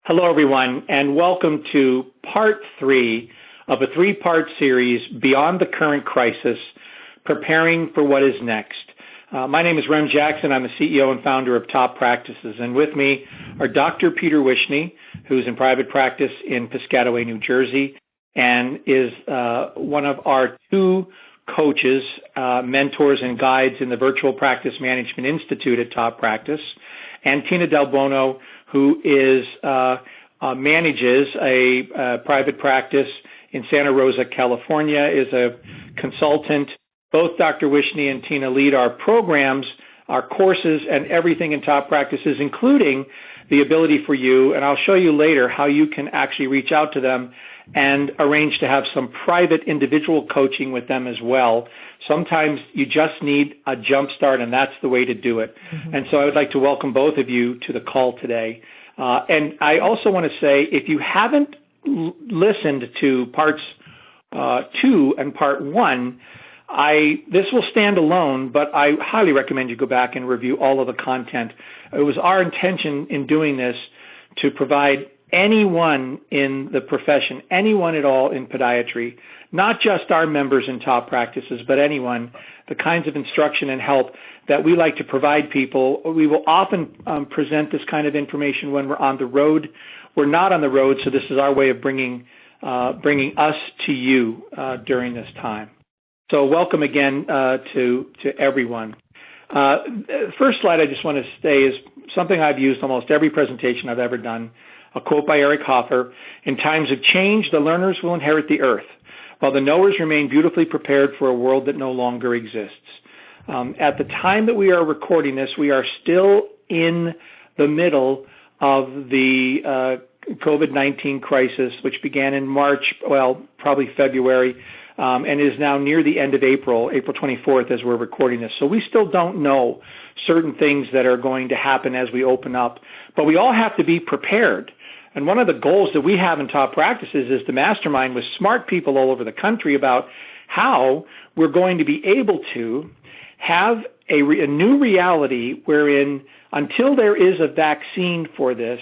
Hello, everyone, and welcome to part 3 of a 3-part series, Beyond the Current Crisis, Preparing for What is Next. My name is Rem Jackson. I'm the CEO and founder of Top Practices, and with me are Dr. Peter Wishnie, who's in private practice in Piscataway, New Jersey, and is one of our 2 coaches, mentors, and guides in the Virtual Practice Management Institute at Top Practice, and Tina Del Buono, who is manages a private practice in Santa Rosa, California, is a consultant. Both Dr. Wishnie and Tina lead our programs, our courses, and everything in Top Practices, including the ability for you, and I'll show you later how you can actually reach out to them and arrange to have some private individual coaching with them as well. Sometimes you just need a jump start, and that's the way to do it. And so I would like to welcome both of you to the call today. And I also want to say, if you haven't listened to parts 2 and part 1, this will stand alone, but I highly recommend you go back and review all of the content. It was our intention in doing this to provide anyone in the profession, anyone at all in podiatry, not just our members in Top Practices, but anyone, the kinds of instruction and help that we like to provide people. We will often present this kind of information when we're on the road. We're not on the road, so this is our way of bringing us to you during this time. So welcome again to everyone. First slide I just want to say is something I've used almost every presentation I've ever done, a quote by Eric Hoffer: "In times of change, the learners will inherit the earth, while the knowers remain beautifully prepared for a world that no longer exists." At the time that we are recording this, we are still in the middle of the COVID-19 crisis, which began in March, well, probably February, and is now near the end of April 24th as we're recording this. So we still don't know certain things that are going to happen as we open up, but we all have to be prepared. And one of the goals that we have in Top Practices is to mastermind with smart people all over the country about how we're going to be able to have a new reality wherein, until there is a vaccine for this,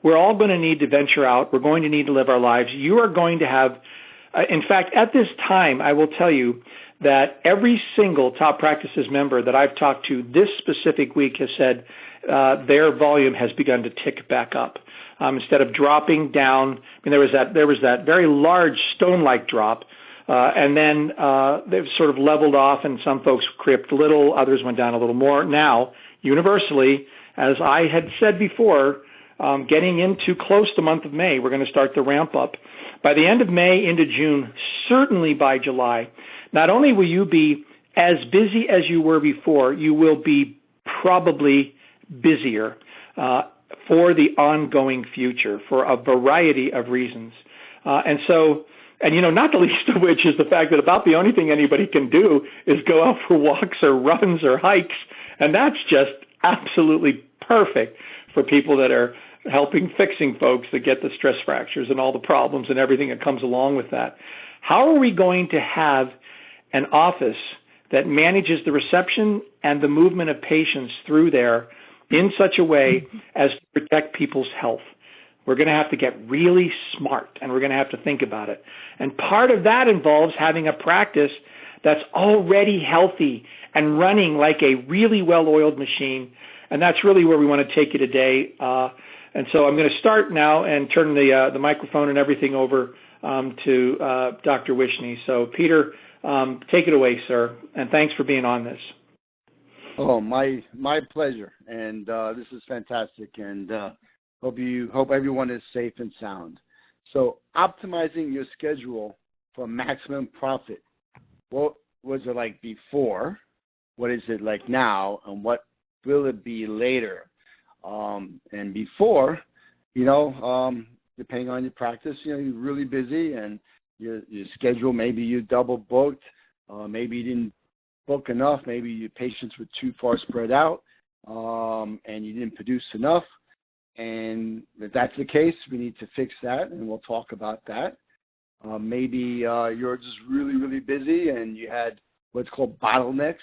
we're all going to need to venture out. We're going to need to live our lives. You are going to have, in fact, at this time, I will tell you that every single Top Practices member that I've talked to this specific week has said their volume has begun to tick back up. Instead of dropping down, I mean, there was that very large stone-like drop, and then they've sort of leveled off, and some folks crept a little, others went down a little more. Now, universally, as I had said before, getting into close to the month of May, we're going to start the ramp up. By the end of May into June, certainly by July, not only will you be as busy as you were before, you will be probably busier for the ongoing future for a variety of reasons. And not the least of which is the fact that about the only thing anybody can do is go out for walks or runs or hikes. And that's just absolutely perfect for people that are fixing folks that get the stress fractures and all the problems and everything that comes along with that. How are we going to have an office that manages the reception and the movement of patients through there in such a way as to protect people's health? We're going to have to get really smart, and we're going to have to think about it. And part of that involves having a practice that's already healthy and running like a really well-oiled machine, and that's really where we want to take you today. And so I'm going to start now and turn the microphone and everything over to Dr. Wishnie. So, Peter, take it away, sir, and thanks for being on this. Oh, my pleasure, and this is fantastic, and hope everyone is safe and sound. So, optimizing your schedule for maximum profit. What was it like before? What is it like now? And what will it be later? And before, depending on your practice, you're really busy, and your schedule, maybe you double booked, maybe you didn't book enough, maybe your patients were too far spread out, and you didn't produce enough. And if that's the case, we need to fix that, and we'll talk about that. Maybe you're just really, really busy, and you had what's called bottlenecks,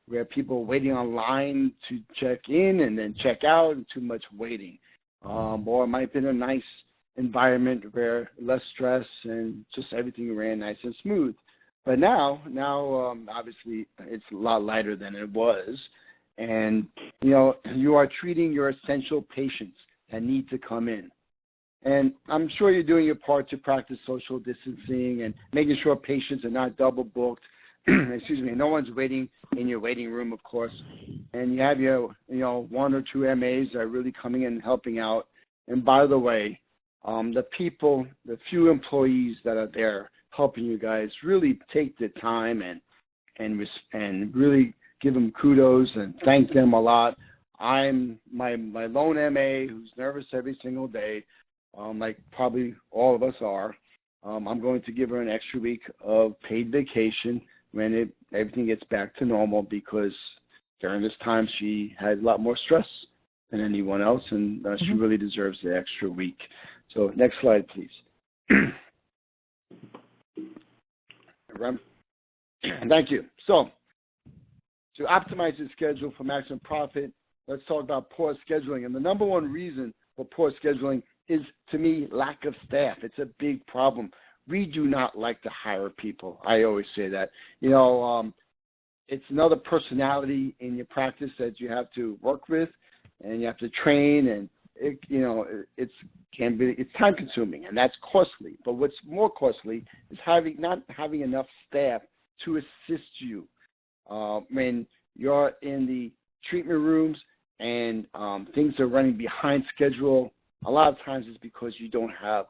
where people waiting online to check in and then check out, and too much waiting. or it might be in a nice environment where less stress and just everything ran nice and smooth. But now, obviously, it's a lot lighter than it was, and you are treating your essential patients that need to come in. And I'm sure you're doing your part to practice social distancing and making sure patients are not double booked. Excuse me, no one's waiting in your waiting room, of course. And you have your, one or two MAs that are really coming in and helping out. And by the way, the few employees that are there helping you guys, really take the time and really give them kudos and thank them a lot. I'm my lone MA who's nervous every single day, like probably all of us are. I'm going to give her an extra week of paid vacation when everything gets back to normal, because during this time she had a lot more stress than anyone else, and she really deserves the extra week. So next slide, please. Rem? Thank you. So to optimize your schedule for maximum profit, let's talk about poor scheduling. And the number one reason for poor scheduling is, to me, lack of staff. It's a big problem. We do not like to hire people. I always say that. It's another personality in your practice that you have to work with, and you have to train, and it's time consuming, and that's costly. But what's more costly is not having enough staff to assist you when you're in the treatment rooms and things are running behind schedule. A lot of times it's because you don't have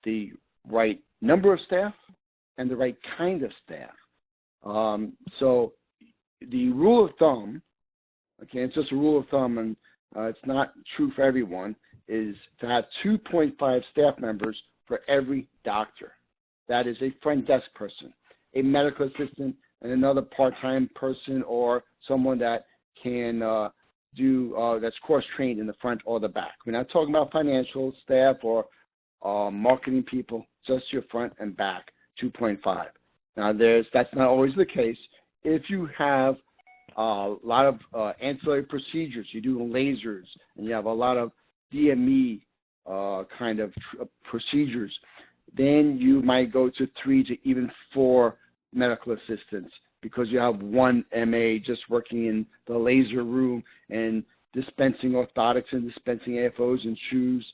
the right number of staff and the right kind of staff. So the rule of thumb, okay, it's just a rule of thumb, and it's not true for everyone, is to have 2.5 staff members for every doctor. That is a front desk person, a medical assistant, and another part-time person, or someone that can that's cross-trained in the front or the back. We're not talking about financial staff or marketing people, just your front and back, 2.5. Now, that's not always the case. If you have a lot of ancillary procedures, you do lasers, and you have a lot of DME kind of procedures, then you might go to 3 to even 4 medical assistants, because you have one MA just working in the laser room and dispensing orthotics and dispensing AFOs and shoes.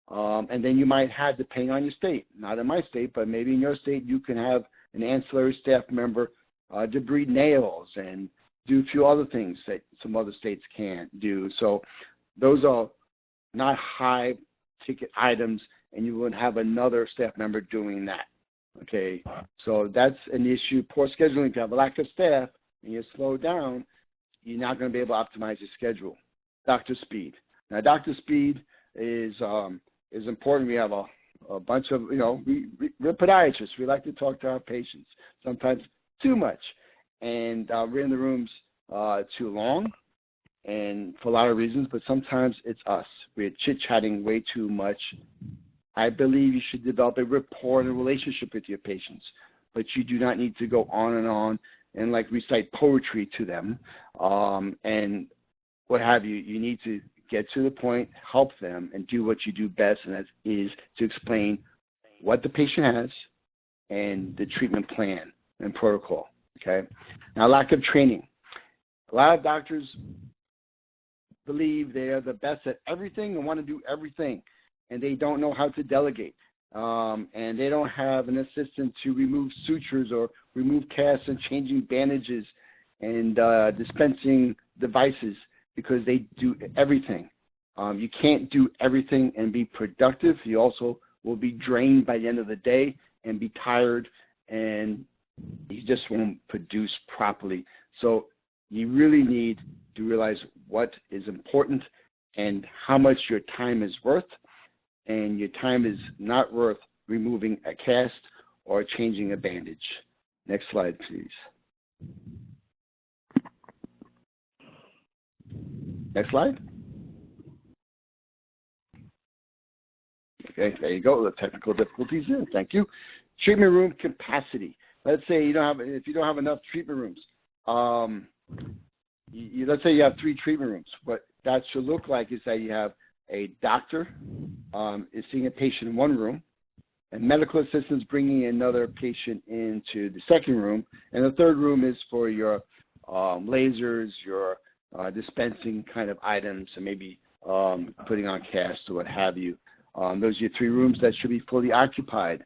And then you might have, depending on your state, not in my state, but maybe in your state, you can have an ancillary staff member debride nails and do a few other things that some other states can't do. So those are not high ticket items, and you wouldn't have another staff member doing that. Okay, so that's an issue. Poor scheduling. If you have a lack of staff and you slow down, you're not going to be able to optimize your schedule. Doctor speed. Now, doctor speed is important. We have a bunch of, we're podiatrists. We like to talk to our patients, sometimes too much. And we're in the rooms too long, and for a lot of reasons, but sometimes it's us. We're chit-chatting way too much. I believe you should develop a rapport and a relationship with your patients, but you do not need to go on and like recite poetry to them and what have you. You need to get to the point, help them, and do what you do best, and that is to explain what the patient has and the treatment plan and protocol. Okay. Now, lack of training. A lot of doctors believe they are the best at everything and want to do everything, and they don't know how to delegate. And they don't have an assistant to remove sutures or remove casts and changing bandages and dispensing devices, because they do everything. You can't do everything and be productive. You also will be drained by the end of the day and be tired, and you just won't produce properly. So you really need to realize what is important and how much your time is worth. And your time is not worth removing a cast or changing a bandage. Next slide, please. Next slide. Okay, there you go. The technical difficulties there. Thank you. Treatment room capacity. Let's say if you don't have enough treatment rooms. Let's say you have 3 treatment rooms. What that should look like is that you have a doctor is seeing a patient in one room, and medical assistants bringing another patient into the second room, and the third room is for your lasers, your dispensing kind of items, and maybe putting on casts or what have you. Those are your three rooms that should be fully occupied.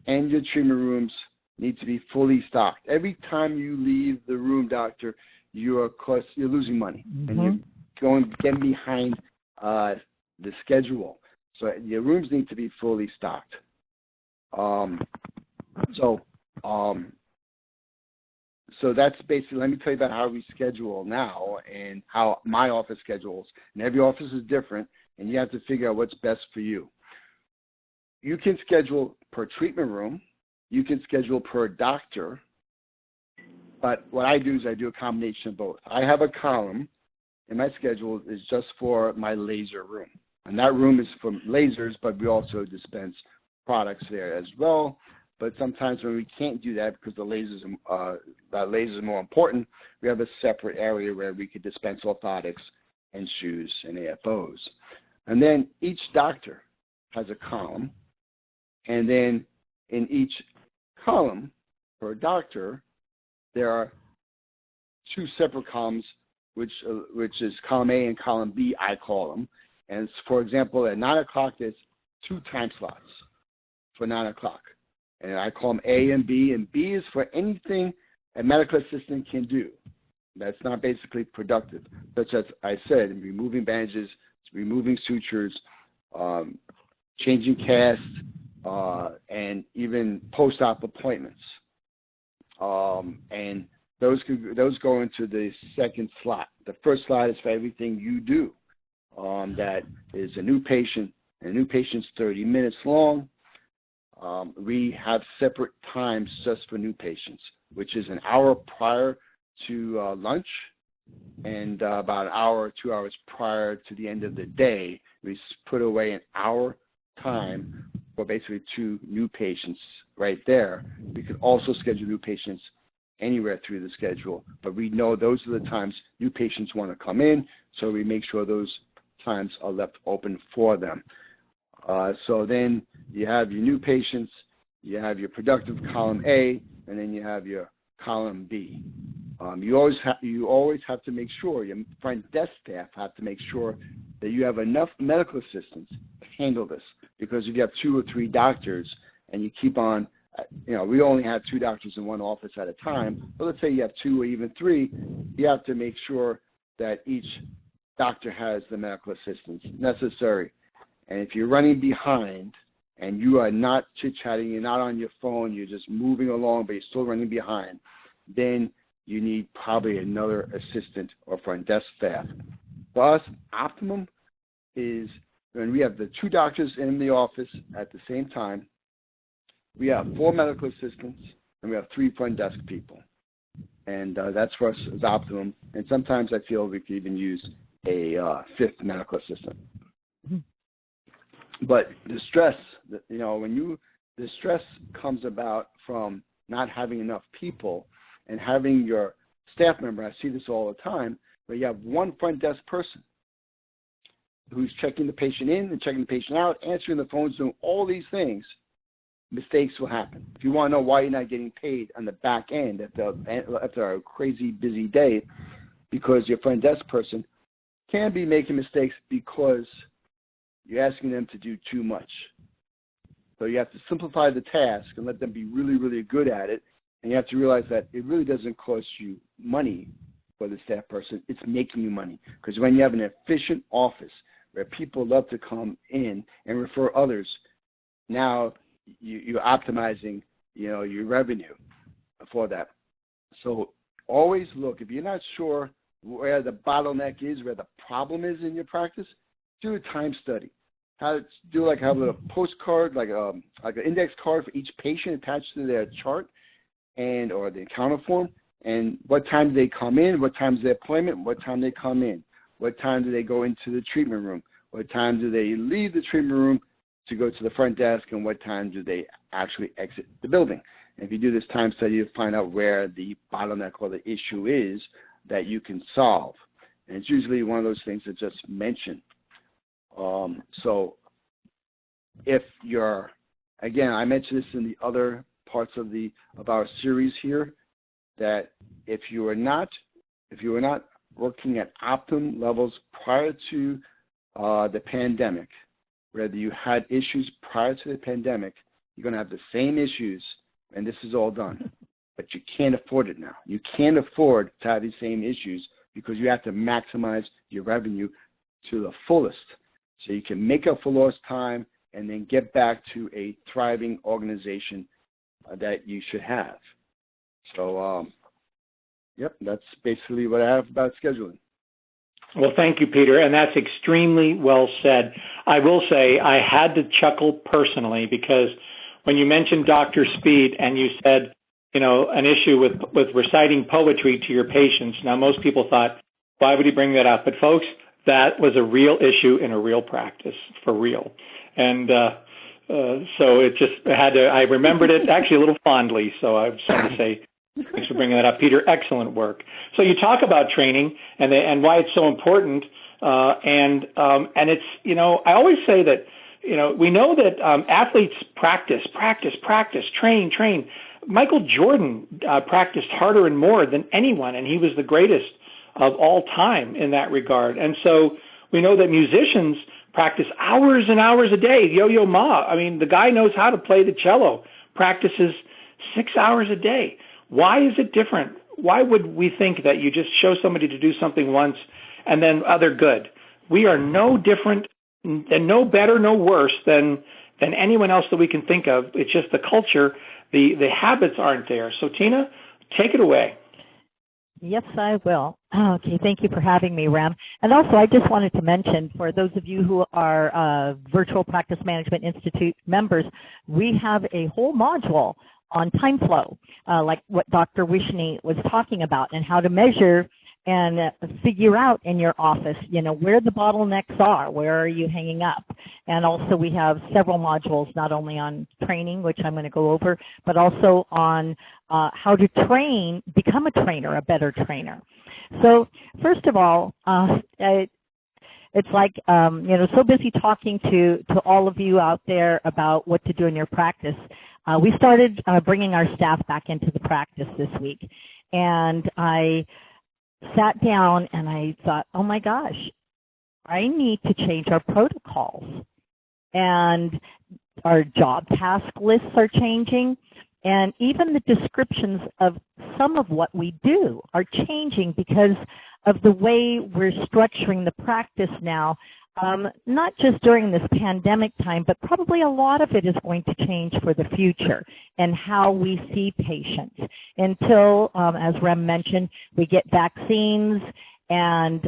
And your treatment rooms need to be fully stocked. Every time you leave the room, doctor, you're losing money, and you're getting behind the schedule. So your rooms need to be fully stocked. So that's basically, let me tell you about how we schedule now and how my office schedules. And every office is different, and you have to figure out what's best for you. You can schedule per treatment room. You can schedule per doctor. But what I do is I do a combination of both. I have a column in my schedule is just for my laser room. And that room is for lasers, but we also dispense products there as well. But sometimes when we can't do that because the lasers are more important, we have a separate area where we could dispense orthotics and shoes and AFOs. And then each doctor has a column. And then in each column for a doctor, there are two separate columns, which is column A and column B, I call them. And for example, at 9 o'clock, there's 2 time slots for 9 o'clock. And I call them A and B is for anything a medical assistant can do that's not basically productive, such as I said, removing bandages, removing sutures, changing casts, and even post-op appointments. And those go into the second slot. The first slot is for everything you do. That is a new patient. A new patient's 30 minutes long. We have separate times just for new patients, which is an hour prior to lunch and about an hour or 2 hours prior to the end of the day. We put away an hour time for basically 2 new patients right there. We could also schedule new patients anywhere through the schedule, but we know those are the times new patients want to come in, so we make sure those times are left open for them. So then you have your new patients, you have your productive column A, and then you have your column B. You always have to make sure, your front desk staff have to make sure that you have enough medical assistants to handle this. Because if you have 2 or 3 doctors and you keep on, we only have 2 doctors in one office at a time, but let's say you have 2 or even 3, you have to make sure that each doctor has the medical assistance necessary. And if you're running behind and you are not chit-chatting, you're not on your phone, you're just moving along, but you're still running behind, then you need probably another assistant or front desk staff. For us, optimum is when we have the 2 doctors in the office at the same time, we have 4 medical assistants, and we have 3 front desk people. And that's for us is optimum. And sometimes I feel we could even use a 5th medical assistant. But the stress, the stress comes about from not having enough people and having your staff member, I see this all the time, where you have one front desk person who's checking the patient in and checking the patient out, answering the phones, doing all these things. Mistakes will happen. If you want to know why you're not getting paid on the back end after a crazy busy day, because your front desk person can be making mistakes because you're asking them to do too much. So you have to simplify the task and let them be really, really good at it. And you have to realize that it really doesn't cost you money for the staff person. It's making you money. Because when you have an efficient office where people love to come in and refer others, now you're optimizing, your revenue for that. So always look. If you're not sure where the bottleneck is, where the problem is in your practice, do a time study. Have a little postcard, like an index card for each patient attached to their chart or the encounter form, and what time do they come in, what time is their appointment, what time they come in, what time do they go into the treatment room, what time do they leave the treatment room to go to the front desk, and what time do they actually exit the building. And if you do this time study, you'll find out where the bottleneck or the issue is that you can solve. And it's usually one of those things that just mentioned. So if you're, again, I mentioned this in the other parts of our series here, that if you are not working at optimum levels prior to the pandemic, whether you had issues prior to the pandemic, you're going to have the same issues, and this is all done. But you can't afford it now. You can't afford to have these same issues because you have to maximize your revenue to the fullest so you can make up for lost time and then get back to a thriving organization that you should have. So, yep, that's basically what I have about scheduling. Well, thank you, Peter, and that's extremely well said. I will say I had to chuckle personally because when you mentioned Dr. Speed and you said, an issue with reciting poetry to your patients, now most people thought, why would he bring that up? But folks, that was a real issue in a real practice, for real. And so it just had to, I remembered it actually a little fondly, so I just want to say thanks for bringing that up, Peter. Excellent work. So you talk about training and why it's so important, and it's, I always say that, we know that athletes practice, train. Michael Jordan practiced harder and more than anyone, and he was the greatest of all time in that regard. And so we know that musicians practice hours and hours a day. Yo-Yo Ma, I mean, the guy knows how to play the cello, practices 6 hours a day. Why is it different? Why would we think that you just show somebody to do something once and then they're good? We are no different and no better, no worse than anyone else that we can think of. It's just the culture, the habits aren't there. So Tina, take it away. Yes, I will. Okay, thank you for having me, Rem. And also, I just wanted to mention, for those of you who are Virtual Practice Management Institute members, we have a whole module on time flow, like what Dr. Wishnie was talking about, and how to measure and figure out in your office, where the bottlenecks are, where are you hanging up. And also we have several modules, not only on training, which I'm going to go over, but also on how to become a trainer, a better trainer. So first of all, it's like, so busy talking to all of you out there about what to do in your practice. We started bringing our staff back into the practice this week, and I sat down and I thought, oh my gosh, I need to change our protocols. And our job task lists are changing, and even the descriptions of some of what we do are changing because of the way we're structuring the practice now. Not just during this pandemic time, but probably a lot of it is going to change for the future and how we see patients until, as Rem mentioned, we get vaccines, and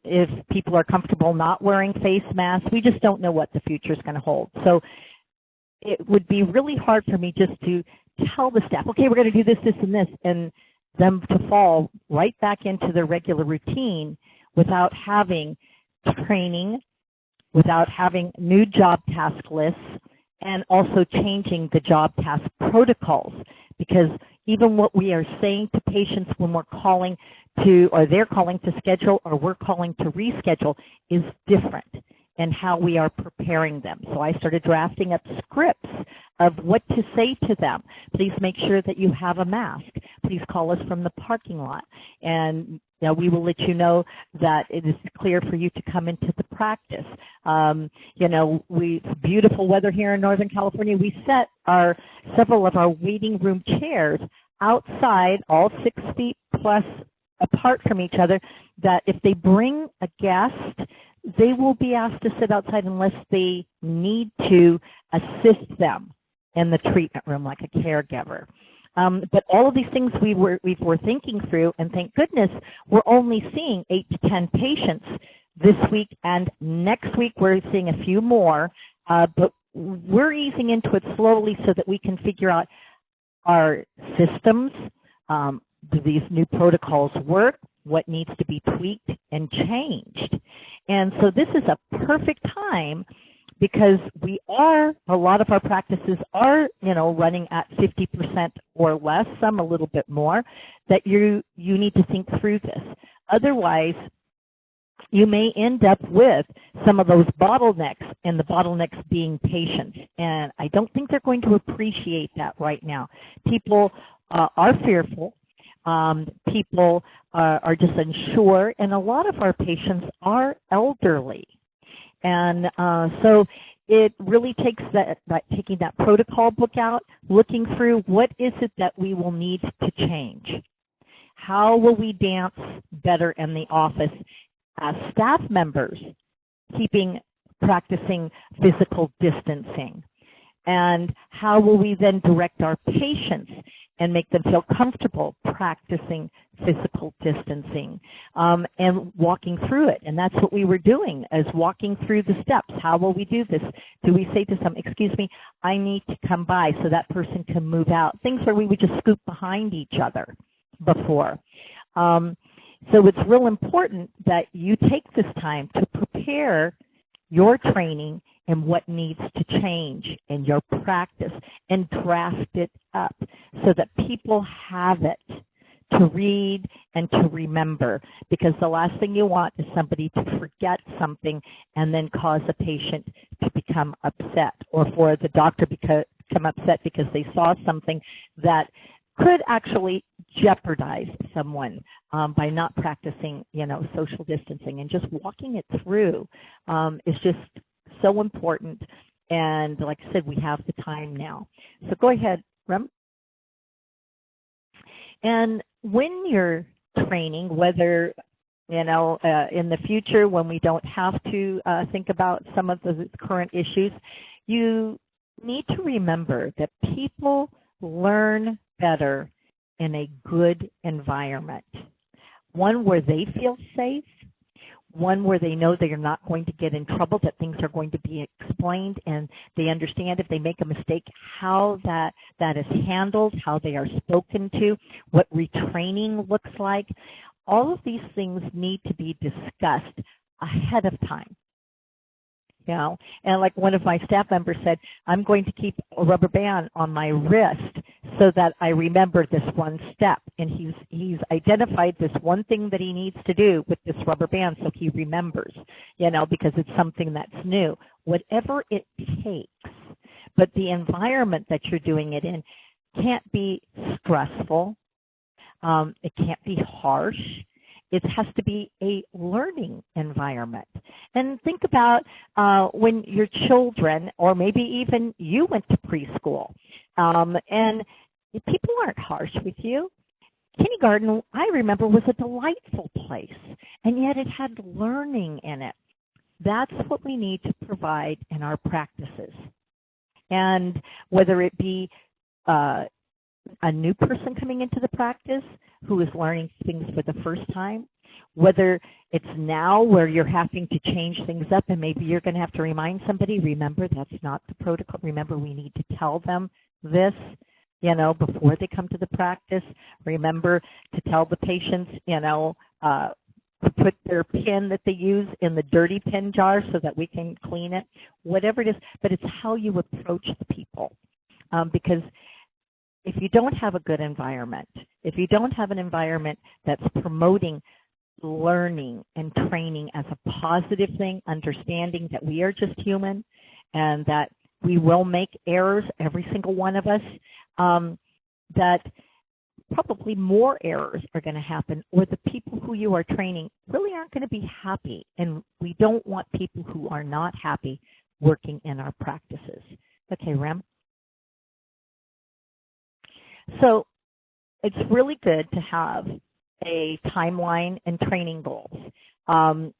if people are comfortable not wearing face masks, we just don't know what the future is going to hold. So it would be really hard for me just to tell the staff, okay, we're going to do this, and this, and them to fall right back into their regular routine without having training, without having new job task lists, and also changing the job task protocols. Because even what we are saying to patients when we're calling to, or they're calling to schedule, or we're calling to reschedule, is different in how we are preparing them. So I started drafting up scripts of what to say to them. Please make sure that you have a mask. Please call us from the parking lot. And we will let you know that it is clear for you to come into the practice. Beautiful weather here in Northern California. We set several of our waiting room chairs outside, all 6 feet plus apart from each other, that if they bring a guest, they will be asked to sit outside unless they need to assist them in the treatment room like a caregiver. But all of these things we were thinking through, and thank goodness we're only seeing 8 to 10 patients this week, and next week we're seeing a few more, but we're easing into it slowly so that we can figure out our systems. Do these new protocols work? What needs to be tweaked and changed? And so this is a perfect time, because a lot of our practices are, running at 50% or less, some a little bit more, that you need to think through this. Otherwise, you may end up with some of those bottlenecks, and the bottlenecks being patients. And I don't think they're going to appreciate that right now. People are fearful. People are just unsure, and a lot of our patients are elderly. And so it really takes that taking that protocol book out, looking through what is it that we will need to change. How will we dance better in the office as staff members, practicing physical distancing? And how will we then direct our patients and make them feel comfortable practicing physical distancing and walking through it? And that's what we were doing, is walking through the steps. How will we do this? Do we say to some, excuse me, I need to come by, so that person can move out? Things where we would just scoop behind each other before. So it's real important that you take this time to prepare your training and what needs to change in your practice, and draft it up so that people have it to read and to remember. Because the last thing you want is somebody to forget something and then cause a patient to become upset, or for the doctor to become upset because they saw something that could actually jeopardize someone by not practicing, social distancing. And just walking it through is just so important. And like I said, we have the time now. So go ahead, Rem. And when you're training, whether, in the future when we don't have to think about some of the current issues, you need to remember that people learn better in a good environment. One where they feel safe, one where they know they are not going to get in trouble, that things are going to be explained, and they understand if they make a mistake how that is handled, how they are spoken to, what retraining looks like. All of these things need to be discussed ahead of time. And like one of my staff members said, I'm going to keep a rubber band on my wrist so that I remember this one step. And he's identified this one thing that he needs to do with this rubber band so he remembers, because it's something that's new. Whatever it takes, but the environment that you're doing it in can't be stressful. It can't be harsh. It has to be a learning environment. And think about when your children, or maybe even you went to preschool, and people aren't harsh with you. Kindergarten, I remember, was a delightful place, and yet it had learning in it. That's what we need to provide in our practices. And whether it be a new person coming into the practice who is learning things for the first time, whether it's now where you're having to change things up and maybe you're going to have to remind somebody, remember, that's not the protocol. Remember, we need to tell them this, before they come to the practice. Remember to tell the patients, to put their pin that they use in the dirty pin jar so that we can clean it, whatever it is. But it's how you approach the people. Because if you don't have a good environment, if you don't have an environment that's promoting learning and training as a positive thing, understanding that we are just human and that we will make errors, every single one of us, that probably more errors are going to happen, or the people who you are training really aren't going to be happy. And we don't want people who are not happy working in our practices. Okay, Rem? So it's really good to have a timeline and training goals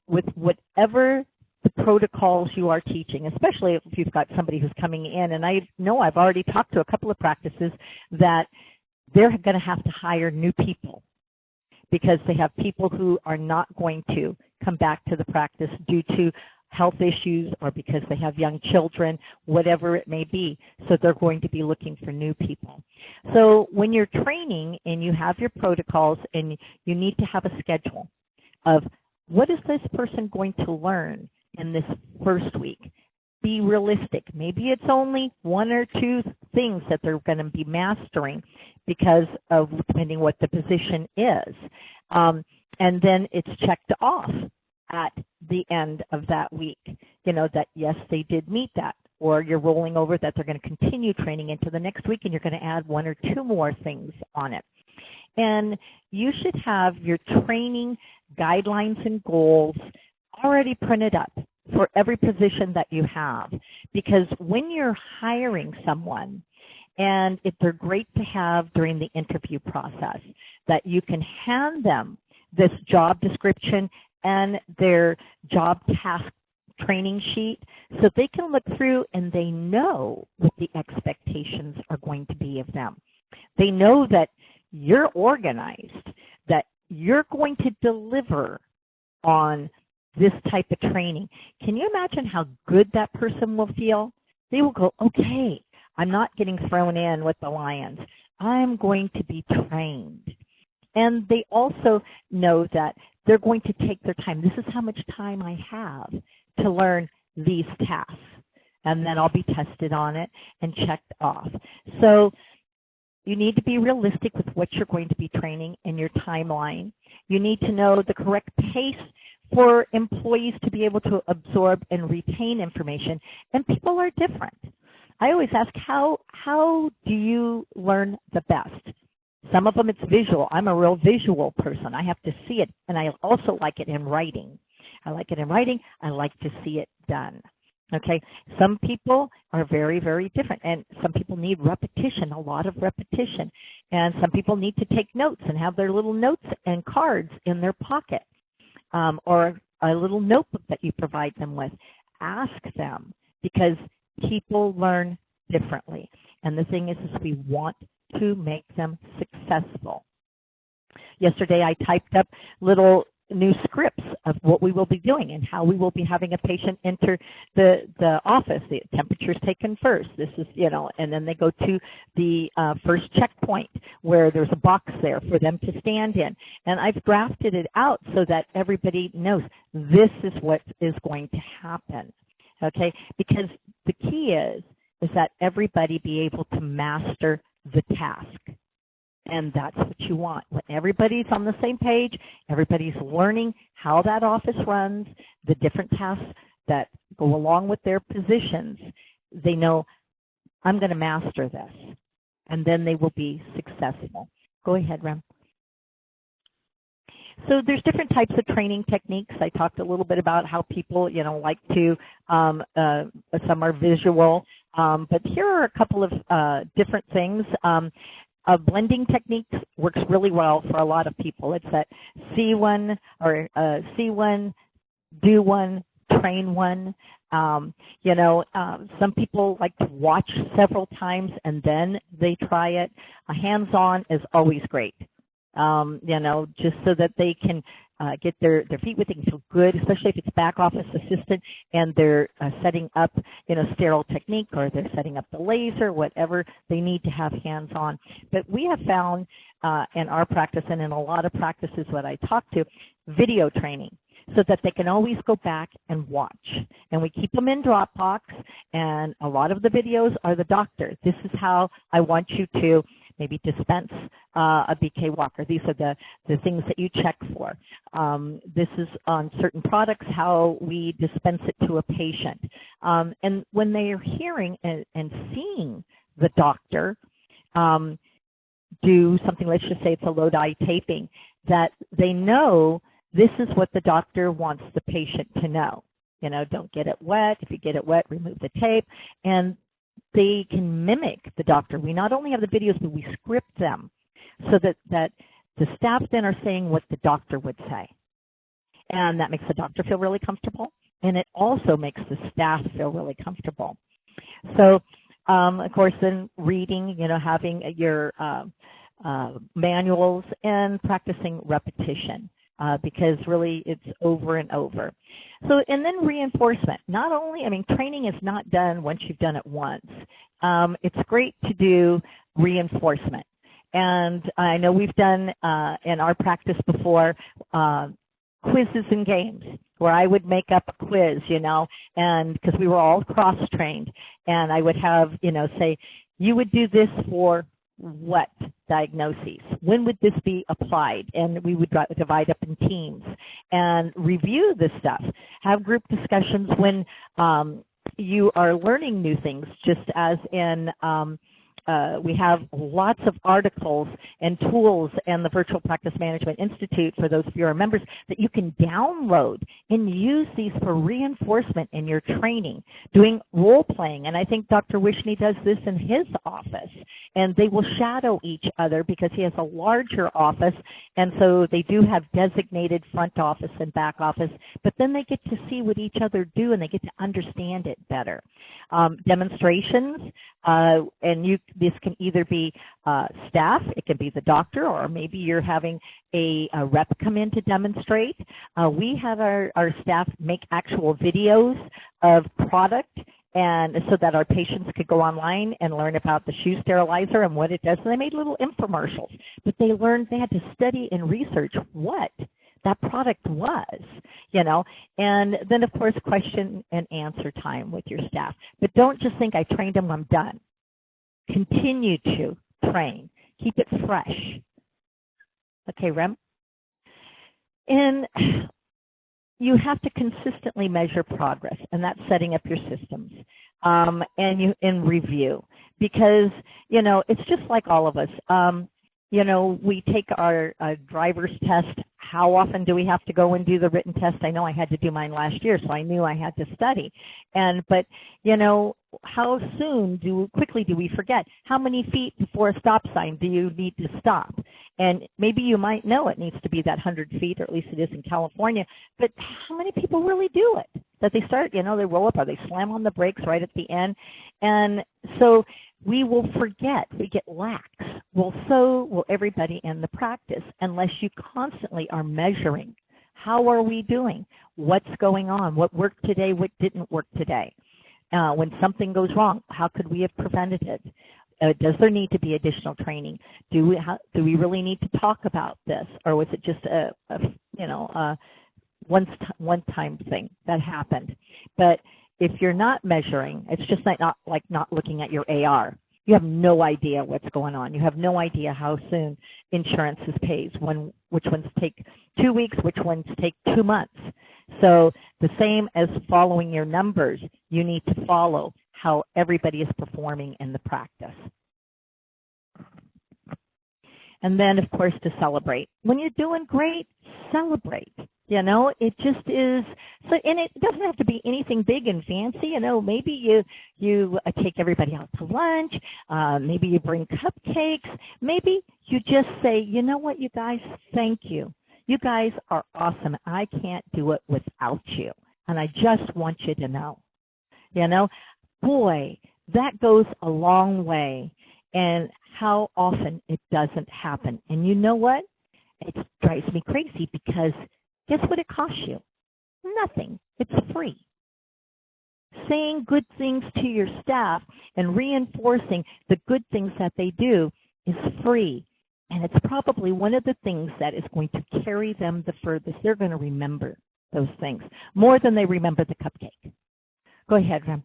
with whatever the protocols you are teaching, especially if you've got somebody who's coming in. And I know I've already talked to a couple of practices that they're going to have to hire new people because they have people who are not going to come back to the practice due to health issues or because they have young children, whatever it may be. So they're going to be looking for new people. So when you're training and you have your protocols and you need to have a schedule of what is this person going to learn in this first week? Be realistic. Maybe it's only one or two things that they're going to be mastering because of depending what the position is. And then it's checked off at end of that week, that yes, they did meet that. Or you're rolling over that they're going to continue training into the next week, and you're going to add 1 or 2 more things on it. And you should have your training guidelines and goals already printed up for every position that you have. Because when you're hiring someone, and if they're great to have during the interview process, that you can hand them this job description and their job task training sheet so they can look through and they know what the expectations are going to be of them. They know that you're organized, that you're going to deliver on this type of training. Can you imagine how good that person will feel? They will go, okay, I'm not getting thrown in with the lions. I'm going to be trained. And they also know that they're going to take their time. This is how much time I have to learn these tasks. And then I'll be tested on it and checked off. So you need to be realistic with what you're going to be training in your timeline. You need to know the correct pace for employees to be able to absorb and retain information. And people are different. I always ask, how do you learn the best? Some of them it's visual. I'm a real visual person. I have to see it, and I also like it in writing. I like it in writing. I like to see it done. Okay, some people are very, very different, and some people need repetition, a lot of repetition, and some people need to take notes and have their little notes and cards in their pocket, or a little notebook that you provide them with. Ask them, because people learn differently, and the thing is we want to make them successful. Yesterday I typed up little new scripts of what we will be doing and how we will be having a patient enter the office. The temperature's taken first. This is, and then they go to the first checkpoint where there's a box there for them to stand in. And I've drafted it out so that everybody knows this is what is going to happen. Okay? Because the key is that everybody be able to master the task. And that's what you want. When everybody's on the same page, everybody's learning how that office runs, the different tasks that go along with their positions, they know, I'm going to master this. And then they will be successful. Go ahead, Rem. So there's different types of training techniques. I talked a little bit about how people, like to, some are visual. But here are a couple of different things. A blending technique works really well for a lot of people. It's that see one, or see one, do one, train one. Some people like to watch several times and then they try it. Hands-on is always great. Just so that they can get their feet with it and feel good, especially if it's back office assistant and they're setting up, sterile technique, or they're setting up the laser, whatever they need to have hands-on. But we have found in our practice and in a lot of practices that I talk to, video training, so that they can always go back and watch. And we keep them in Dropbox, and a lot of the videos are the doctor. This is how I want you to maybe dispense a BK walker. These are the things that you check for. This is on certain products, how we dispense it to a patient. And when they are hearing and seeing the doctor do something, let's just say it's a low dye taping, that they know this is what the doctor wants the patient to know. Don't get it wet. If you get it wet, remove the tape. And they can mimic the doctor. We not only have the videos, but we script them so that the staff then are saying what the doctor would say. And that makes the doctor feel really comfortable, and it also makes the staff feel really comfortable. So, of course, then reading, having your manuals and practicing repetition. Because really it's over and over. So, and then reinforcement. Not only, training is not done once you've done it once. It's great to do reinforcement. And I know we've done in our practice before quizzes and games where I would make up a quiz, and because we were all cross-trained. And I would have, say, you would do this for what diagnoses? When would this be applied? And we would divide up in teams and review this stuff. Have group discussions when you are learning new things, just as in we have lots of articles and tools in the Virtual Practice Management Institute for those of you who are members that you can download and use these for reinforcement in your training, doing role playing. And I think Dr. Wishnie does this in his office. And they will shadow each other because he has a larger office. And so they do have designated front office and back office. But then they get to see what each other do and they get to understand it better. Demonstrations, and this can either be staff, it can be the doctor, or maybe you're having a rep come in to demonstrate. We have our staff make actual videos of product, and so that our patients could go online and learn about the shoe sterilizer and what it does. So they made little infomercials, but they had to study and research what that product was, and then of course question and answer time with your staff. But don't just think I trained them, I'm done. Continue to train. Keep it fresh. Okay, Rem? And you have to consistently measure progress, and that's setting up your systems and review, because, it's just like all of us. We take our driver's test. How often do we have to go and do the written test? I know I had to do mine last year, so I knew I had to study. But how quickly do we forget? How many feet before a stop sign do you need to stop? And maybe you might know it needs to be that 100 feet, or at least it is in California, but how many people really do it? That they start, they roll up or they slam on the brakes right at the end. And so we will forget, we get lax. Well, so will everybody in the practice, unless you constantly are measuring. How are we doing? What's going on? What worked today? What didn't work today? When something goes wrong, how could we have prevented it? Does there need to be additional training? Do we really need to talk about this, or was it just a one-time thing that happened? But if you're not measuring, it's just like not looking at your AR. You have no idea what's going on. You have no idea how soon insurance pays, which ones take 2 weeks, which ones take 2 months. So the same as following your numbers, you need to follow how everybody is performing in the practice. And then, of course, to celebrate. When you're doing great, celebrate. It just is. So, and it doesn't have to be anything big and fancy. Maybe you take everybody out to lunch. Maybe you bring cupcakes. Maybe you just say, you know what, you guys, thank you. You guys are awesome. I can't do it without you. And I just want you to know. Boy, that goes a long way. And how often it doesn't happen. And you know what? It drives me crazy because guess what it costs you? Nothing. It's free. Saying good things to your staff and reinforcing the good things that they do is free. And it's probably one of the things that is going to carry them the furthest. They're going to remember those things more than they remember the cupcake. Go ahead, Rem.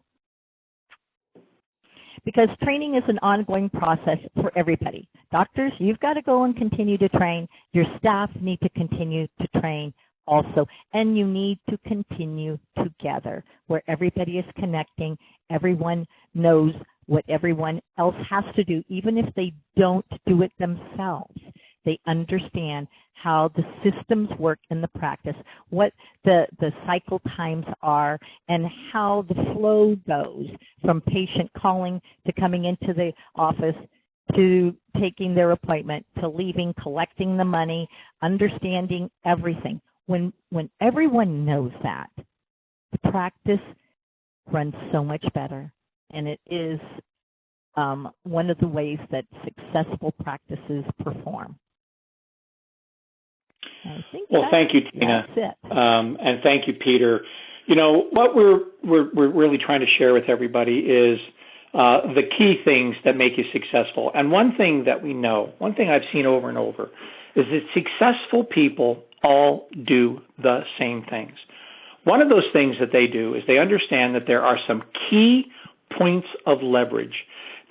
Because training is an ongoing process for everybody. Doctors, you've got to go and continue to train. Your staff need to continue to train also. And you need to continue together where everybody is connecting. Everyone knows what everyone else has to do, even if they don't do it themselves. They understand how the systems work in the practice, what the cycle times are, and how the flow goes from patient calling to coming into the office to taking their appointment to leaving, collecting the money, understanding everything. When everyone knows that, the practice runs so much better, and it is one of the ways that successful practices perform. Well, thank you, Tina, and thank you, Peter. What we're really trying to share with everybody is the key things that make you successful. And one thing that we know, one thing I've seen over and over, is that successful people all do the same things. One of those things that they do is they understand that there are some key points of leverage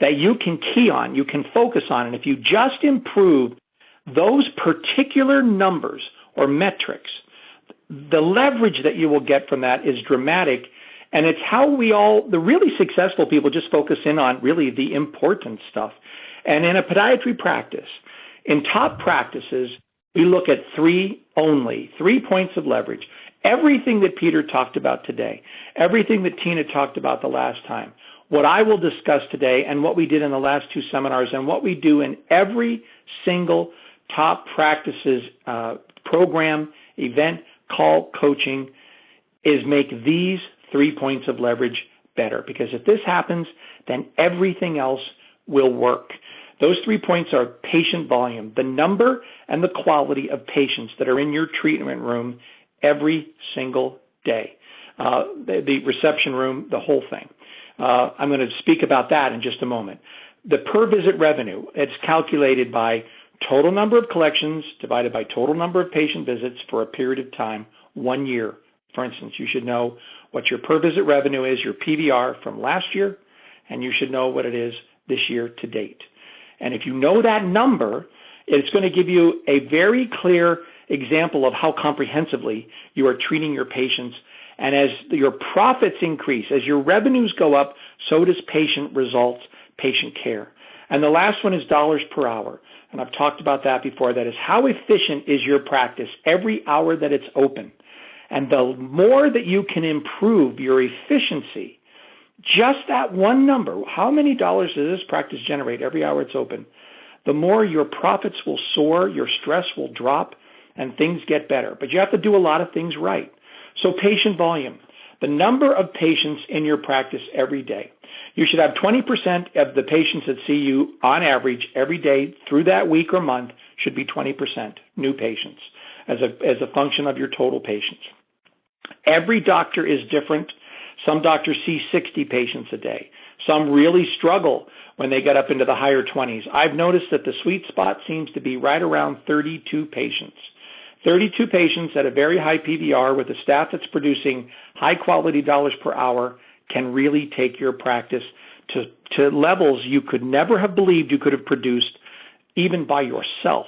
that you can key on, you can focus on, and if you just improve those particular numbers or metrics, the leverage that you will get from that is dramatic. And it's how the really successful people just focus in on really the important stuff. And in a podiatry practice, in top practices, we look at three points of leverage. Everything that Peter talked about today, everything that Tina talked about the last time, what I will discuss today and what we did in the last two seminars and what we do in every single top practices program, event, call, coaching is make these 3 points of leverage better. Because if this happens, then everything else will work. Those 3 points are patient volume, the number and the quality of patients that are in your treatment room every single day, the reception room, the whole thing. I'm going to speak about that in just a moment. The per visit revenue, it's calculated by total number of collections divided by total number of patient visits for a period of time, 1 year. For instance, you should know what your per visit revenue is, your PVR from last year, and you should know what it is this year to date. And if you know that number, it's going to give you a very clear example of how comprehensively you are treating your patients. And as your profits increase, as your revenues go up, so does patient results, patient care. And the last one is dollars per hour. And I've talked about that before. That is, how efficient is your practice every hour that it's open? And the more that you can improve your efficiency, just that one number, how many dollars does this practice generate every hour it's open? The more your profits will soar, your stress will drop, and things get better. But you have to do a lot of things right. So patient volume, the number of patients in your practice every day. You should have 20% of the patients that see you on average every day through that week or month should be 20% new patients as a function of your total patients. Every doctor is different. Some doctors see 60 patients a day. Some really struggle when they get up into the higher 20s. I've noticed that the sweet spot seems to be right around 32 patients. 32 patients at a very high PVR with a staff that's producing high quality dollars per hour can really take your practice to levels you could never have believed you could have produced even by yourself.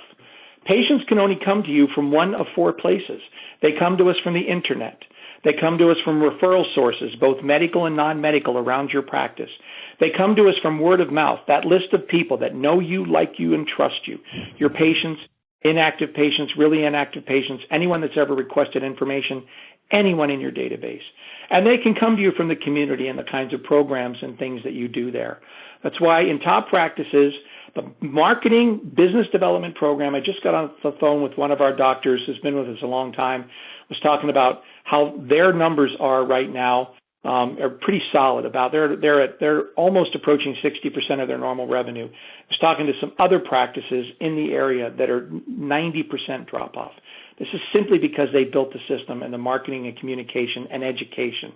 Patients can only come to you from one of four places. They come to us from the internet. They come to us from referral sources, both medical and non-medical, around your practice. They come to us from word of mouth, that list of people that know you, like you, and trust you. Your patients, inactive patients, really inactive patients, anyone that's ever requested information, anyone in your database. And they can come to you from the community and the kinds of programs and things that you do there. That's why in top practices, the marketing business development program, I just got on the phone with one of our doctors who's been with us a long time, was talking about how their numbers are right now, are pretty solid. They're almost approaching 60% of their normal revenue. I was talking to some other practices in the area that are 90% drop off. This is simply because they built the system and the marketing and communication and education.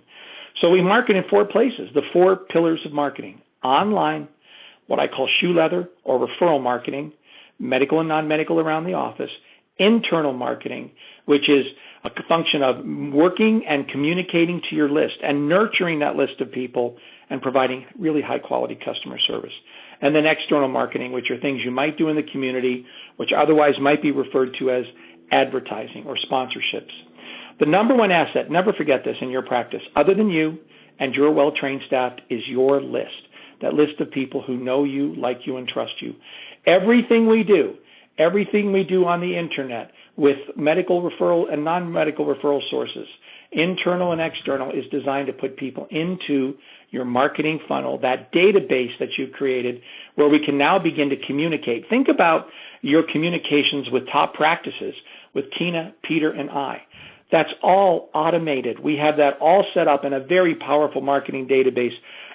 So we market in four places, the four pillars of marketing: online, what I call shoe leather or referral marketing, medical and non-medical around the office, internal marketing, which is a function of working and communicating to your list and nurturing that list of people and providing really high-quality customer service. And then external marketing, which are things you might do in the community, which otherwise might be referred to as advertising or sponsorships. The number one asset, never forget this in your practice, other than you and your well-trained staff, is your list, that list of people who know you, like you, and trust you. Everything we do on the internet with medical referral and non-medical referral sources, internal and external, is designed to put people into your marketing funnel, that database that you've created, where we can now begin to communicate. Think about your communications with top practices, with Tina, Peter, and I. That's all automated. We have that all set up in a very powerful marketing database,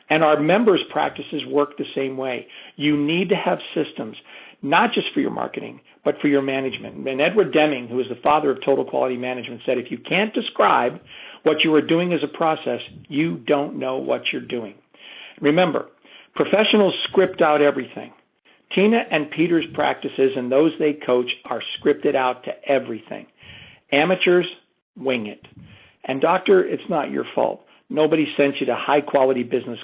and our members' practices work the same way. You need to have systems, not just for your marketing, but for your management. And Edward Deming, who is the father of total quality management, said, if you can't describe what you are doing as a process, you don't know what you're doing. Remember, professionals script out everything. Tina and Peter's practices and those they coach are scripted out to everything. Amateurs wing it. And doctor, it's not your fault. Nobody sent you to high-quality business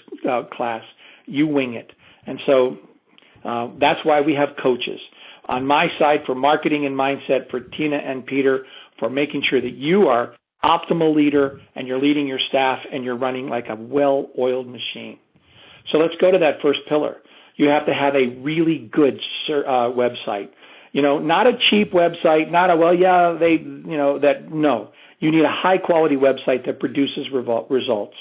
class. You wing it. And so that's why we have coaches. On my side for marketing and mindset, for Tina and Peter, for making sure that you are optimal leader and you're leading your staff and you're running like a well-oiled machine. So let's go to that first pillar. You have to have a really good website. Not a cheap website, not a, no. You need a high-quality website that produces results.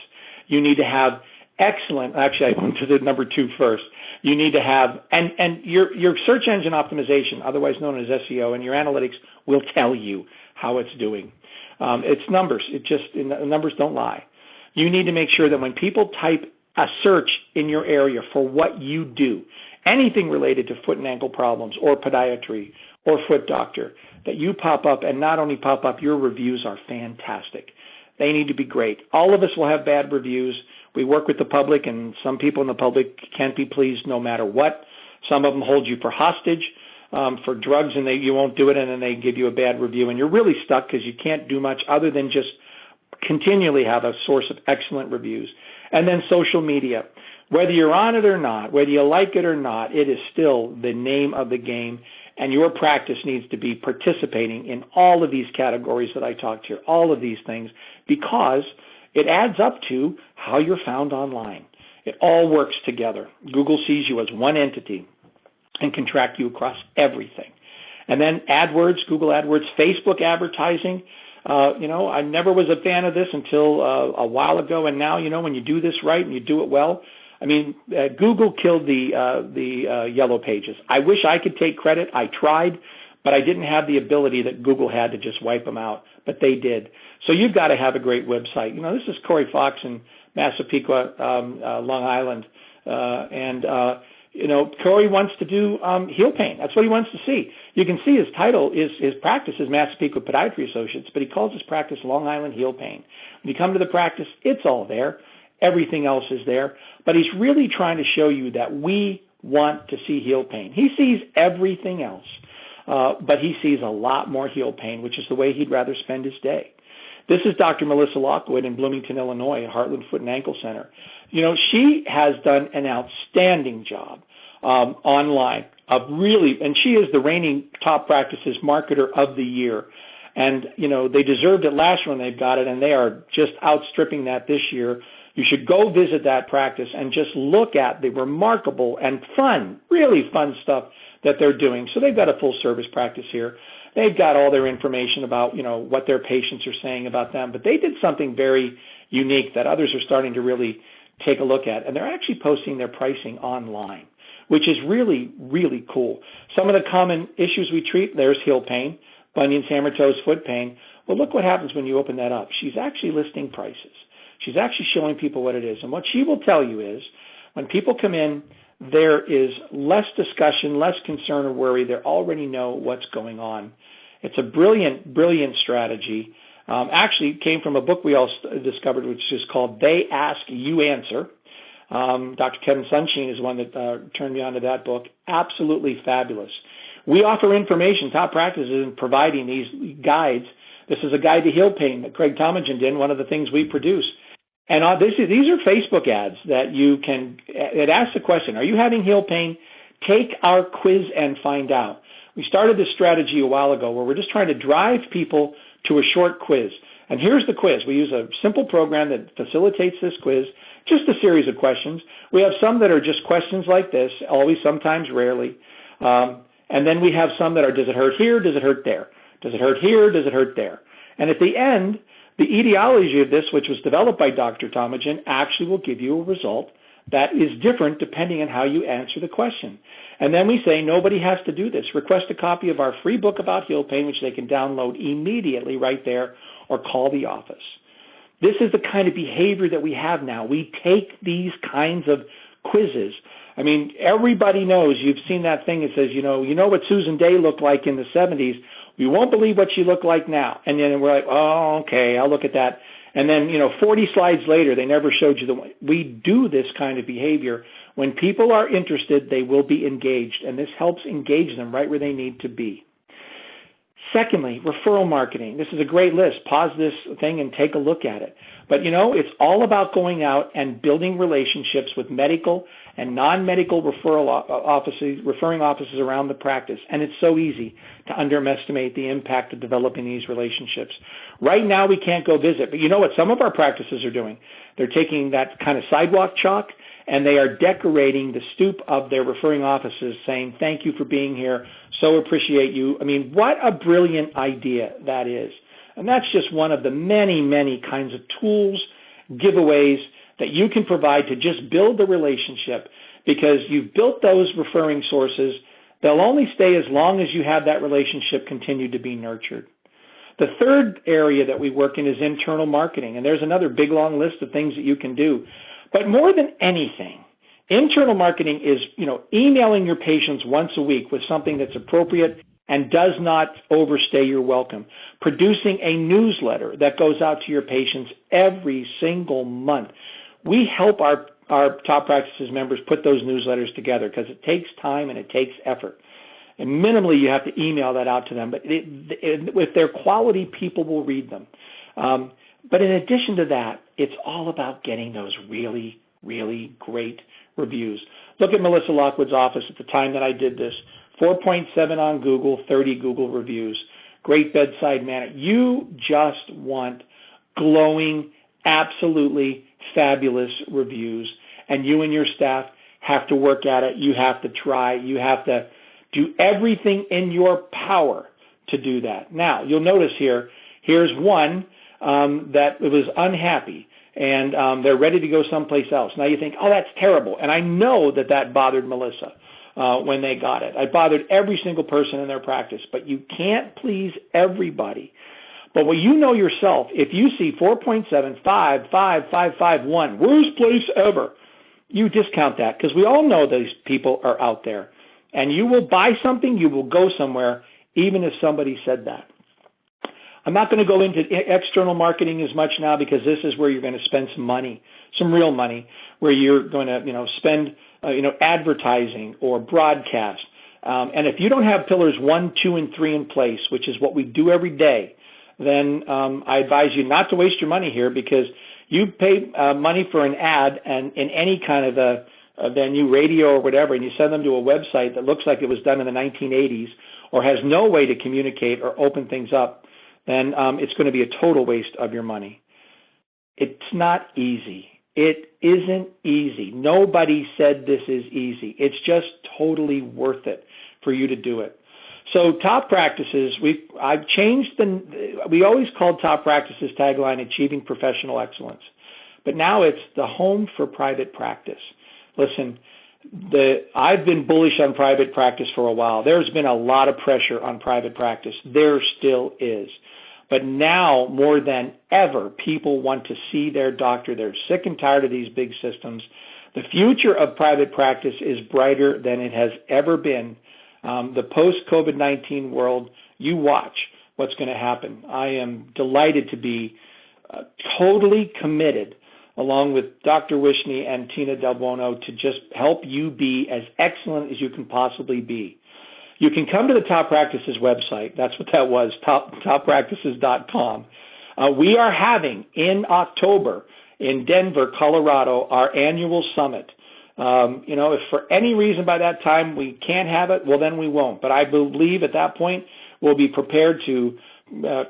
You need to have excellent, actually, I went to the number 2 first. You need to have, and your search engine optimization, otherwise known as SEO, and your analytics will tell you how it's doing. It's numbers. Numbers don't lie. You need to make sure that when people type a search in your area for what you do, anything related to foot and ankle problems or podiatry or foot doctor, that you pop up, and not only pop up, your reviews are fantastic. They need to be great. All of us will have bad reviews. We work with the public, and some people in the public can't be pleased no matter what. Some of them hold you for hostage for drugs, and you won't do it, and then they give you a bad review, and you're really stuck because you can't do much other than just continually have a source of excellent reviews. And then social media. Whether you're on it or not, whether you like it or not, it is still the name of the game, and your practice needs to be participating in all of these categories that I talked here, all of these things, because it adds up to how you're found online. It all works together. Google sees you as one entity and can track you across everything. And then AdWords, Google AdWords, Facebook advertising. I never was a fan of this until a while ago, and now, when you do this right and you do it well, Google killed the yellow pages. I wish I could take credit. I tried, but I didn't have the ability that Google had to just wipe them out, but they did. So you've got to have a great website. This is Corey Fox in Massapequa, Long Island, Corey wants to do heel pain. That's what he wants to see. You can see his title his practice is Massapequa Podiatry Associates, but he calls his practice Long Island Heel Pain. When you come to the practice, it's all there. Everything else is there. But he's really trying to show you that we want to see heel pain. He sees everything else, but he sees a lot more heel pain, which is the way he'd rather spend his day. This is Dr. Melissa Lockwood in Bloomington, Illinois, at Heartland Foot and Ankle Center. She has done an outstanding job online of really, and she is the reigning top practices marketer of the year. And, they deserved it last year when they got it, and they are just outstripping that this year. You should go visit that practice and just look at the remarkable and fun, really fun stuff that they're doing. So they've got a full service practice here. They've got all their information about, what their patients are saying about them. But they did something very unique that others are starting to really take a look at. And they're actually posting their pricing online, which is really, really cool. Some of the common issues we treat, there's heel pain, bunions, hammer toes, foot pain. Well, look what happens when you open that up. She's actually listing prices. She's actually showing people what it is. And what she will tell you is when people come in, there is less discussion, less concern or worry. They already know what's going on. It's a brilliant, brilliant strategy. Actually, it came from a book we all discovered, which is called They Ask, You Answer. Dr. Kevin Sunshine is one that turned me on to that book. Absolutely fabulous. We offer information, top practices, in providing these guides. This is a guide to heel pain that Craig Tomajan did, one of the things we produce. And these are Facebook ads that you can, it asks the question, are you having heel pain? Take our quiz and find out. We started this strategy a while ago where we're just trying to drive people to a short quiz. And here's the quiz. We use a simple program that facilitates this quiz, just a series of questions. We have some that are just questions like this, always, sometimes, rarely. And then we have some that are, does it hurt here? Does it hurt there? Does it hurt here? Does it hurt there? And at the end, the etiology of this, which was developed by Dr. Tomajan, actually will give you a result that is different depending on how you answer the question. And then we say nobody has to do this. Request a copy of our free book about heel pain, which they can download immediately right there, or call the office. This is the kind of behavior that we have now. We take these kinds of quizzes. I mean, everybody knows, you've seen that thing that says, you know what Susan Day looked like in the 70s. We won't believe what she looked like now. And then we're like, oh, okay, I'll look at that. And then, 40 slides later, they never showed you the one. We do this kind of behavior. When people are interested, they will be engaged, and this helps engage them right where they need to be. Secondly, referral marketing. This is a great list. Pause this thing and take a look at it. But, it's all about going out and building relationships with medical and non-medical referring offices around the practice. And it's so easy to underestimate the impact of developing these relationships. Right now, we can't go visit. But you know what some of our practices are doing? They're taking that kind of sidewalk chalk, and they are decorating the stoop of their referring offices saying, thank you for being here, so appreciate you. I mean, what a brilliant idea that is. And that's just one of the many, many kinds of tools, giveaways that you can provide to just build the relationship, because you've built those referring sources. They'll only stay as long as you have that relationship continue to be nurtured. The third area that we work in is internal marketing, and there's another big, long list of things that you can do. But more than anything, internal marketing is, emailing your patients once a week with something that's appropriate and does not overstay your welcome. Producing a newsletter that goes out to your patients every single month. We help our Top Practices members put those newsletters together because it takes time and it takes effort. And minimally, you have to email that out to them. But if they're quality, people will read them. But in addition to that, it's all about getting those really, really great reviews. Look at Melissa Lockwood's office at the time that I did this. 4.7 on Google, 30 Google reviews. Great bedside manner. You just want glowing, absolutely fabulous reviews. And you and your staff have to work at it. You have to try. You have to do everything in your power to do that. Now, you'll notice here's one that was unhappy, and they're ready to go someplace else. Now you think, oh, that's terrible. And I know that bothered Melissa when they got it. It bothered every single person in their practice. But you can't please everybody. But what you know yourself, if you see 4.7, 5, 5, 5, 5, 1, worst place ever, you discount that, because we all know these people are out there. And you will buy something, you will go somewhere, even if somebody said that. I'm not going to go into external marketing as much now, because this is where you're going to spend some money, some real money, where you're going to, spend, advertising or broadcast. And if you don't have pillars 1, 2, and 3 in place, which is what we do every day, then I advise you not to waste your money here, because you pay money for an ad and in any kind of a venue, radio or whatever, and you send them to a website that looks like it was done in the 1980s or has no way to communicate or open things up, then it's going to be a total waste of your money. It's not easy. It isn't easy. Nobody said this is easy. It's just totally worth it for you to do it. So Top Practices, I've changed we always called Top Practices tagline Achieving Professional Excellence, but now it's the home for private practice. Listen, I've been bullish on private practice for a while. There's been a lot of pressure on private practice. There still is. But now, more than ever, people want to see their doctor. They're sick and tired of these big systems. The future of private practice is brighter than it has ever been. The post-COVID-19 world, you watch what's going to happen. I am delighted to be totally committed, along with Dr. Wishnie and Tina Del Buono, to just help you be as excellent as you can possibly be. You can come to the Top Practices website. That's what that was, toppractices.com. We are having, in October, in Denver, Colorado, our annual summit. If for any reason by that time we can't have it, well, then we won't. But I believe at that point we'll be prepared to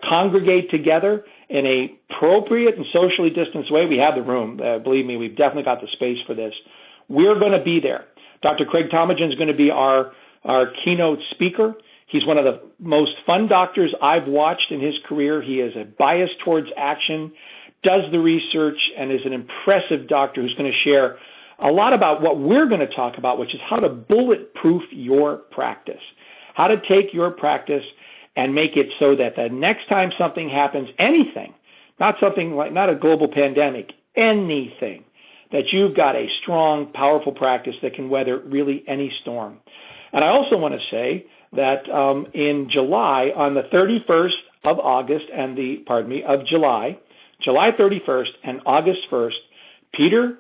congregate together in a appropriate and socially distanced way. We have the room. Believe me, we've definitely got the space for this. We're going to be there. Dr. Craig Tomajan is going to be our keynote speaker. He's one of the most fun doctors I've watched in his career. He is a bias towards action, does the research, and is an impressive doctor who's going to share a lot about what we're going to talk about, which is how to bulletproof your practice, how to take your practice and make it so that the next time something happens, anything, not a global pandemic, anything, that you've got a strong, powerful practice that can weather really any storm. And I also want to say that in July, on the 31st of August of July 31st and August 1st, Peter,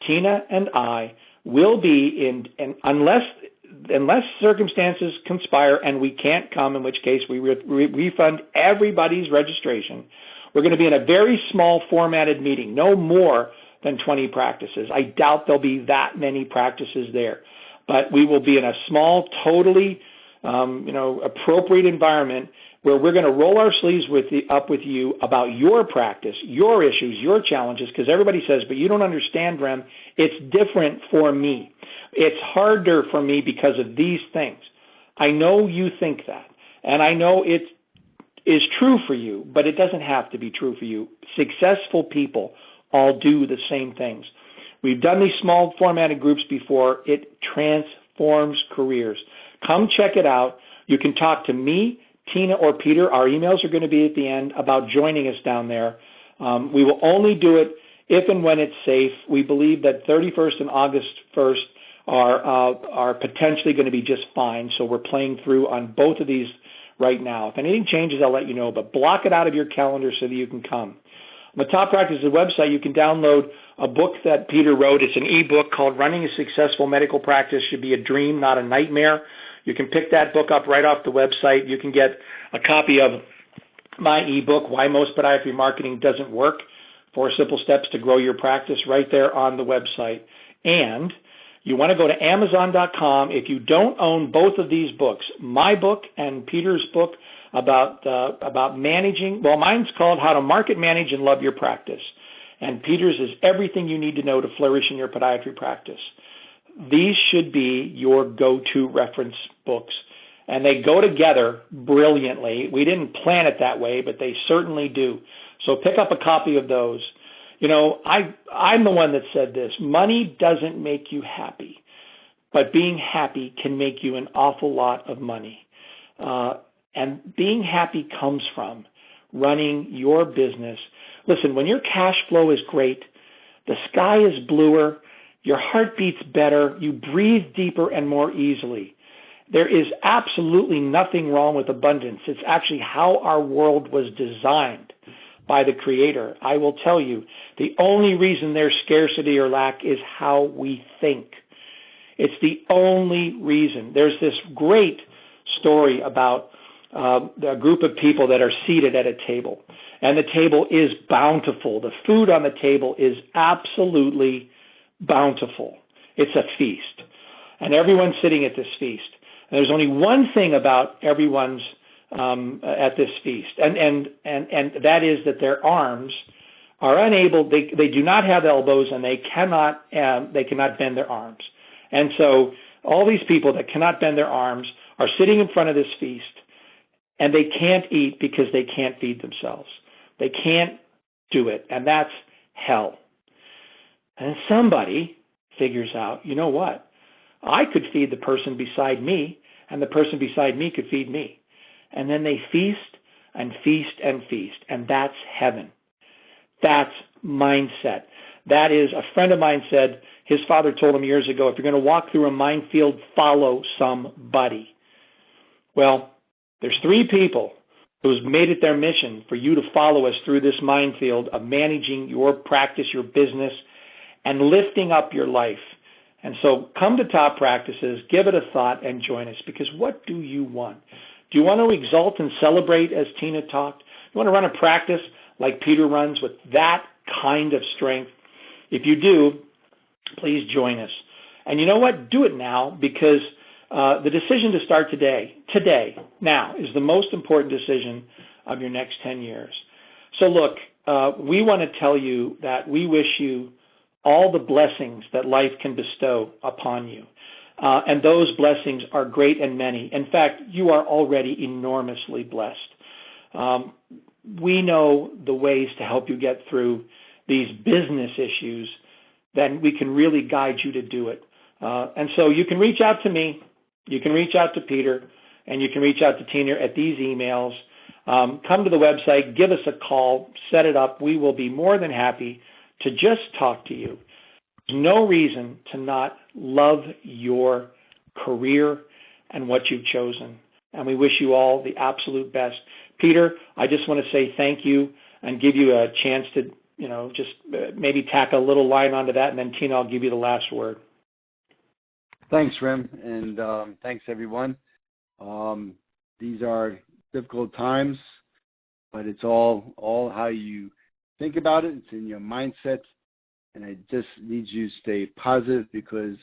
Tina, and I will be unless circumstances conspire and we can't come, in which case we refund everybody's registration, We're going to be in a very small formatted meeting, no more than 20 practices. I doubt there'll be that many practices there, but we will be in a small, totally, appropriate environment where we're going to roll our sleeves up with you about your practice, your issues, your challenges, because everybody says, but you don't understand, Rem, it's different for me. It's harder for me because of these things. I know you think that, and I know it is true for you, but it doesn't have to be true for you. Successful people all do the same things. We've done these small formatted groups before. It transforms careers. Come check it out. You can talk to me, Tina, or Peter. Our emails are going to be at the end about joining us down there. We will only do it if and when it's safe. We believe that 31st and August 1st are potentially going to be just fine, so we're playing through on both of these right now. If anything changes, I'll let you know, but block it out of your calendar so that you can come. On the Top Practices website, you can download a book that Peter wrote. It's an e-book called Running a Successful Medical Practice Should Be a Dream, Not a Nightmare. You can pick that book up right off the website. You can get a copy of my e-book, Why Most Podiatry Marketing Doesn't Work, 4 Simple Steps to Grow Your Practice, right there on the website. And you want to go to Amazon.com. If you don't own both of these books, my book and Peter's book about managing, well, mine's called How to Market, Manage, and Love Your Practice. And Peter's is Everything You Need to Know to Flourish in Your Podiatry Practice. These should be your go-to reference books. And they go together brilliantly. We didn't plan it that way, but they certainly do. So pick up a copy of those. You know, I'm the one that said this. Money doesn't make you happy, but being happy can make you an awful lot of money. And being happy comes from running your business. Listen, when your cash flow is great, the sky is bluer, your heart beats better, you breathe deeper and more easily. There is absolutely nothing wrong with abundance. It's actually how our world was designed by the Creator. I will tell you, the only reason there's scarcity or lack is how we think. It's the only reason. There's this great story about a group of people that are seated at a table, and the table is bountiful. The food on the table is absolutely bountiful. It's a feast, and everyone's sitting at this feast. And there's only one thing about everyone's at this feast, and that is that their arms are unable. They do not have elbows, and they cannot bend their arms. And so all these people that cannot bend their arms are sitting in front of this feast, and they can't eat because they can't feed themselves. They can't do it, and that's hell. And somebody figures out, you know what? I could feed the person beside me, and the person beside me could feed me. And then they feast and feast and feast, and that's heaven. That's mindset. That is, a friend of mine said, his father told him years ago, if you're going to walk through a minefield, follow somebody. Well, there's 3 people who's made it their mission for you to follow us through this minefield of managing your practice, your business, and lifting up your life. And so come to Top Practices, give it a thought, and join us, because what do you want? Do you want to exalt and celebrate as Tina talked? You want to run a practice like Peter runs with that kind of strength? If you do, please join us. And you know what? Do it now, because the decision to start today, now, is the most important decision of your next 10 years. So look, we want to tell you that we wish you all the blessings that life can bestow upon you. And those blessings are great and many. In fact, you are already enormously blessed. We know the ways to help you get through these business issues, then we can really guide you to do it. And so you can reach out to me, you can reach out to Peter, and you can reach out to Tina at these emails. Come to the website, give us a call, set it up. We will be more than happy to just talk to you. There's no reason to not love your career and what you've chosen. And we wish you all the absolute best. Peter, I just want to say thank you and give you a chance to, just maybe tack a little line onto that, and then Tina, I'll give you the last word. Thanks, Rem, and thanks, everyone. These are difficult times. but it's all how you think about it. It's in your mindset, and I just need you to stay positive because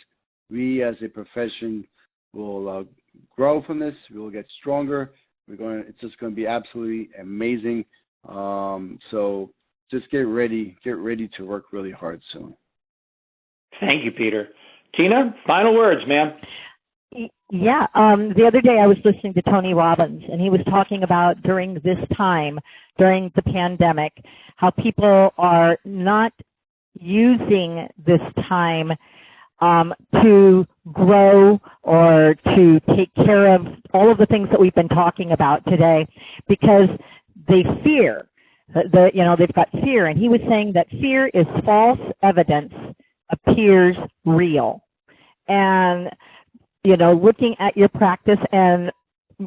we as a profession will grow from this. We will get stronger. It's just going to be absolutely amazing. So just get ready to work really hard soon. Thank you, Peter. Tina, final words, ma'am. Yeah, the other day I was listening to Tony Robbins, and he was talking about during this time, during the pandemic, how people are not using this time to grow or to take care of all of the things that we've been talking about today because they fear. They've got fear, and he was saying that fear is false evidence appears real. And looking at your practice, and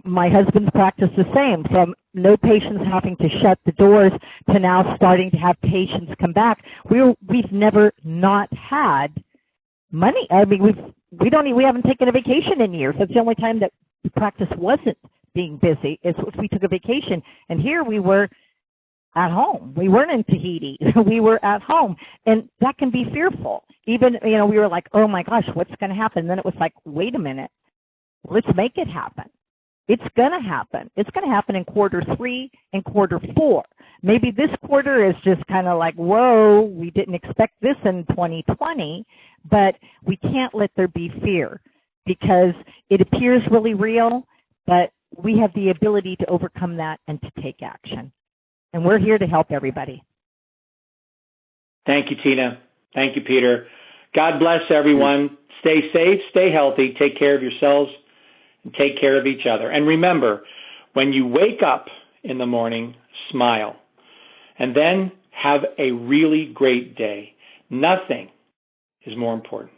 my husband's practice the same, from no patients having to shut the doors to now starting to have patients come back. We've never not had money. I mean, we haven't taken a vacation in years. That's the only time that the practice wasn't being busy is if we took a vacation. And here we were at home. We weren't in Tahiti. We were at home. And that can be fearful. Even, we were like, oh my gosh, what's going to happen? And then it was like, wait a minute, let's make it happen. It's going to happen. It's going to happen in Q3 and Q4. Maybe this quarter is just kind of like, whoa, we didn't expect this in 2020, but we can't let there be fear because it appears really real, but we have the ability to overcome that and to take action. And we're here to help everybody. Thank you, Tina. Thank you, Peter. God bless everyone. Stay safe, stay healthy, take care of yourselves, and take care of each other. And remember, when you wake up in the morning, smile. And then have a really great day. Nothing is more important.